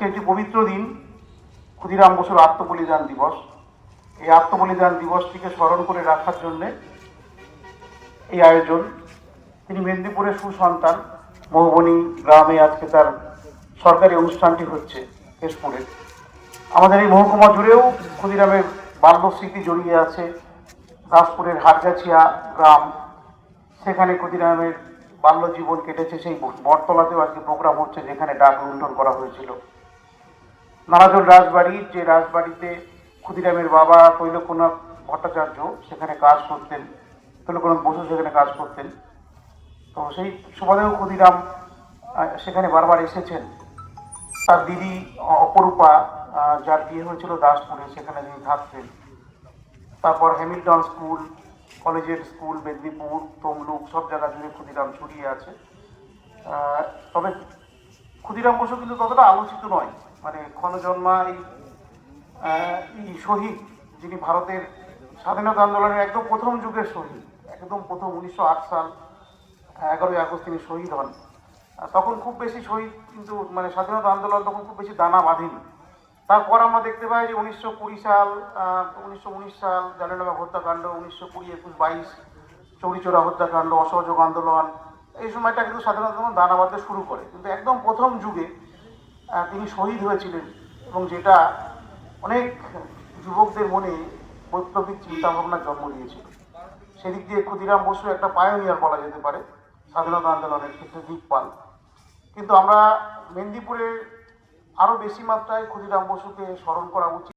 আজকে একটি পবিত্র দিন, ক্ষুদিরাম বসুর আত্মবলিদান দিবস। এই আত্মবলিদান দিবসটিকে স্মরণ করে রাখার জন্যে এই আয়োজন। তিনি মেদিনীপুরের সুসন্তান। মহুবনী গ্রামে আজকে তার সরকারি অনুষ্ঠানটি হচ্ছে কেশপুরে। আমাদের এই মহকুমা জুড়েও ক্ষুদিরামের বাল্যস্মৃতি জড়িয়ে আছে। দাসপুরের হাটগাছিয়া গ্রাম, সেখানে ক্ষুদিরামের বাল্য জীবন কেটেছে। সেই বটতলাতেও আজকে প্রোগ্রাম হচ্ছে, যেখানে ডাক লুণ্ঠন করা হয়েছিল। নারাজল রাজবাড়ির যে রাজবাড়িতে ক্ষুদিরামের বাবা তৈলকনাথ ভট্টাচার্য সেখানে কাজ করতেন, তৈলকনাথ বসু সেখানে কাজ করতেন। তো সেই সুবাদেও ক্ষুদিরাম সেখানে বারবার এসেছেন। তার দিদি অপরূপা, যার বিয়ে হয়েছিল দাসপুরে, সেখানে তিনি থাকতেন। তারপর হ্যামিল্টন স্কুল, কলেজের স্কুল, মেদিনীপুর, তমলুক, সব জায়গা জুড়ে ক্ষুদিরাম ছড়িয়ে আছে। তবে ক্ষুদিরাম বসু কিন্তু ততটা আলোচিত নয়। মানে ক্ষণজন্মা এই শহীদ, যিনি ভারতের স্বাধীনতা আন্দোলনের একদম প্রথম যুগের শহীদ, একদম প্রথম 1908 সাল 11ই আগস্ট তিনি শহীদ হন। তখন খুব বেশি শহীদ কিন্তু মানে স্বাধীনতা আন্দোলন তখন খুব বেশি দানা বাঁধেনি। তারপর আমরা দেখতে পাই যে 1920 সাল, 1919 সাল জালিয়ানওয়ালা হত্যাকাণ্ড, 1920, 21, 22 চৌরিচৌরা হত্যাকাণ্ড, অসহযোগ আন্দোলন, এই সময়টা কিন্তু স্বাধীনতা আন্দোলন দানা বাঁধতে শুরু করে। কিন্তু একদম প্রথম যুগে তিনি শহীদ হয়েছিলেন, এবং যেটা অনেক যুবকদের মনে বৈপ্লবিক চিন্তাভাবনার জন্ম দিয়েছিল। সেদিক দিয়ে ক্ষুদিরাম বসু একটা পায়োনিয়ার বলা যেতে পারে স্বাধীনতা আন্দোলনের ক্ষেত্রে, দিকপাল। কিন্তু আমরা মেদিনীপুরে আরও বেশি মাত্রায় ক্ষুদিরাম বসুকে স্মরণ করা উচিত।